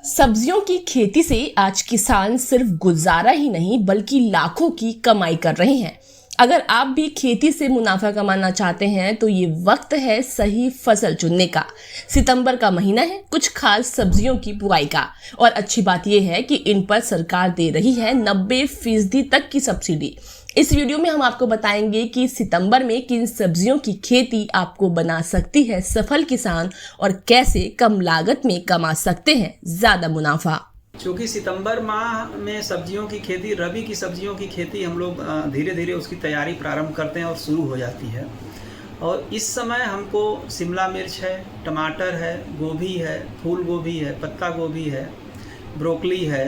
सब्जियों की खेती से आज किसान सिर्फ गुजारा ही नहीं बल्कि लाखों की कमाई कर रहे हैं। अगर आप भी खेती से मुनाफा कमाना चाहते हैं तो ये वक्त है सही फसल चुनने का। सितंबर का महीना है कुछ खास सब्जियों की बुआई का, और अच्छी बात यह है कि इन पर सरकार दे रही है 90% तक की सब्सिडी। इस वीडियो में हम आपको बताएंगे कि सितंबर में किन सब्जियों की खेती आपको बना सकती है सफल किसान और कैसे कम लागत में कमा सकते हैं ज्यादा मुनाफा। क्योंकि सितंबर माह में सब्जियों की खेती, रबी की सब्जियों की खेती हम लोग धीरे धीरे उसकी तैयारी प्रारंभ करते हैं और शुरू हो जाती है। और इस समय हमको शिमला मिर्च है, टमाटर है, गोभी है, फूल गोभी है, पत्ता गोभी है, ब्रोकली है,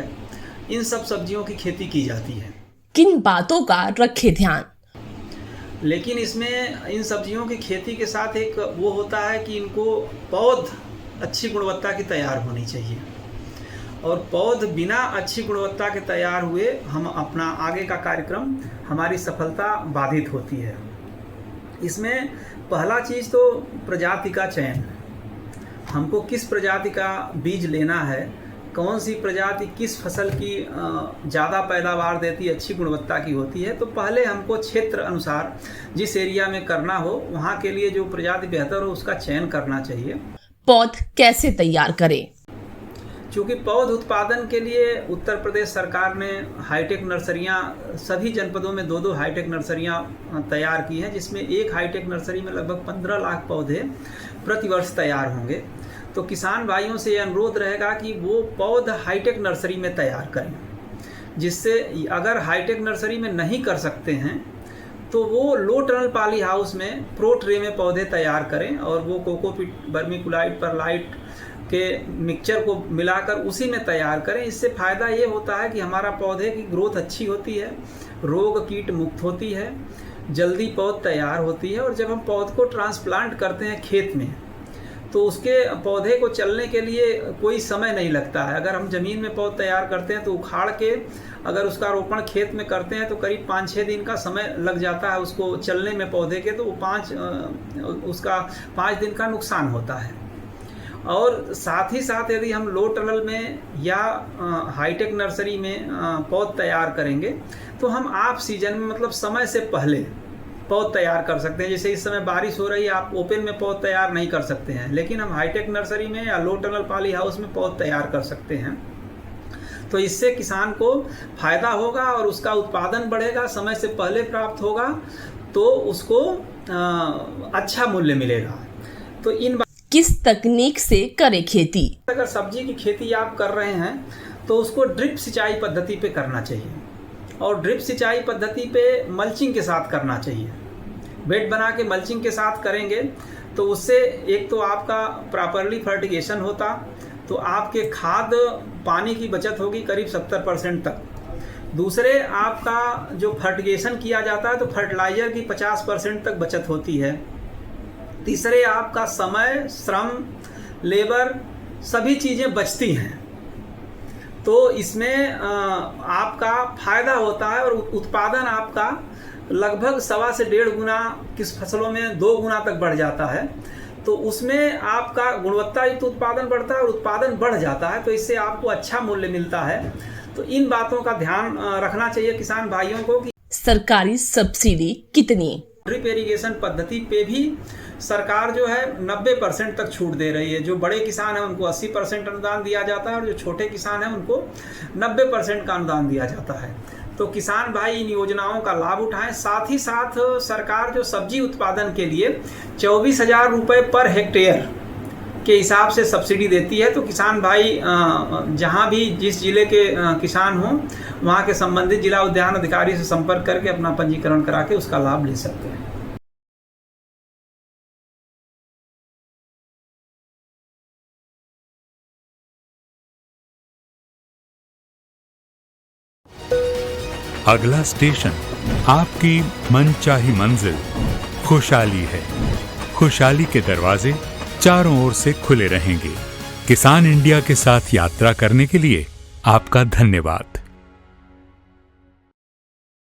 इन सब सब्जियों की खेती की जाती है। किन बातों का रखे ध्यान? लेकिन इसमें इन सब्जियों की खेती के साथ एक वो होता है कि इनको पौध अच्छी गुणवत्ता की तैयार होनी चाहिए, और पौध बिना अच्छी गुणवत्ता के तैयार हुए हम अपना आगे का कार्यक्रम, हमारी सफलता बाधित होती है। इसमें पहला चीज़ तो प्रजाति का चयन। हमको किस प्रजाति का बीज लेना है, कौन सी प्रजाति किस फसल की ज़्यादा पैदावार देती है, अच्छी गुणवत्ता की होती है, तो पहले हमको क्षेत्र अनुसार जिस एरिया में करना हो वहाँ के लिए जो प्रजाति बेहतर हो उसका चयन करना चाहिए। पौध कैसे तैयार करें? क्योंकि पौध उत्पादन के लिए उत्तर प्रदेश सरकार ने हाईटेक नर्सरियां, सभी जनपदों में 2-2 हाईटेक नर्सरियां तैयार की हैं, जिसमें एक हाईटेक नर्सरी में लगभग 15 लाख पौधे प्रतिवर्ष तैयार होंगे। तो किसान भाइयों से ये अनुरोध रहेगा कि वो पौध हाईटेक नर्सरी में तैयार करें, जिससे अगर हाईटेक नर्सरी में नहीं कर सकते हैं तो वो लो टनल पॉली हाउस में प्रो ट्रे में पौधे तैयार करें, और वो कोकोपीट, वर्मीकुलाइट, परलाइट के मिक्सचर को मिलाकर उसी में तैयार करें। इससे फ़ायदा ये होता है कि हमारा पौधे की ग्रोथ अच्छी होती है, रोग कीट मुक्त होती है, जल्दी पौध तैयार होती है। और जब हम पौध को ट्रांसप्लांट करते हैं खेत में तो उसके पौधे को चलने के लिए कोई समय नहीं लगता है। अगर हम ज़मीन में पौध तैयार करते हैं तो उखाड़ के अगर उसका रोपण खेत में करते हैं तो करीब 5-6 दिन का समय लग जाता है उसको चलने में पौधे के, तो वो उसका 5 दिन का नुकसान होता है। और साथ ही साथ यदि हम लो टनल में या हाईटेक नर्सरी में पौध तैयार करेंगे तो हम आप सीजन में, मतलब समय से पहले पौध तैयार कर सकते हैं। जैसे इस समय बारिश हो रही है, आप ओपन में पौध तैयार नहीं कर सकते हैं, लेकिन हम हाईटेक नर्सरी में या लो टनल पॉली हाउस में पौध तैयार कर सकते हैं। तो इससे किसान को फायदा होगा और उसका उत्पादन बढ़ेगा, समय से पहले प्राप्त होगा तो उसको अच्छा मूल्य मिलेगा। तो इन किस तकनीक से करें खेती? अगर सब्जी की खेती आप कर रहे हैं तो उसको ड्रिप सिंचाई पद्धति पे करना चाहिए, और ड्रिप सिंचाई पद्धति पे मल्चिंग के साथ करना चाहिए। बेड बना के मल्चिंग के साथ करेंगे तो उससे एक तो आपका प्रॉपरली फर्टिगेशन होता, तो आपके खाद पानी की बचत होगी करीब 70% तक। दूसरे, आपका जो फर्टिगेशन किया जाता है तो फर्टिलाइज़र की 50% तक बचत होती है। तीसरे, आपका समय, श्रम, लेबर, सभी चीज़ें बचती हैं। तो इसमें आपका फ़ायदा होता है और उत्पादन आपका लगभग 1.25 से 1.5 गुना, किस फसलों में 2 गुना तक बढ़ जाता है। तो उसमें आपका गुणवत्तायुक्त उत्पादन बढ़ता है और उत्पादन बढ़ जाता है, तो इससे आपको अच्छा मूल्य मिलता है। तो इन बातों का ध्यान रखना चाहिए किसान भाइयों को कि सरकारी सब्सिडी कितनी? ड्रिप इरिगेशन पद्धति पे भी सरकार जो है 90% तक छूट दे रही है। जो बड़े किसान हैं उनको 80% अनुदान दिया जाता है, और जो छोटे किसान हैं उनको 90% का अनुदान दिया जाता है। तो किसान भाई इन योजनाओं का लाभ उठाएं। साथ ही साथ सरकार जो सब्जी उत्पादन के लिए 24,000 रुपये पर हेक्टेयर के हिसाब से सब्सिडी देती है। तो किसान भाई जहां भी जिस जिले के किसान हों वहां के संबंधित जिला उद्यान अधिकारी से संपर्क करके अपना पंजीकरण करा के उसका लाभ ले सकते हैं। अगला स्टेशन आपकी मनचाही मंजिल खुशहाली है। खुशहाली के दरवाजे चारों ओर से खुले रहेंगे। किसान इंडिया के साथ यात्रा करने के लिए आपका धन्यवाद।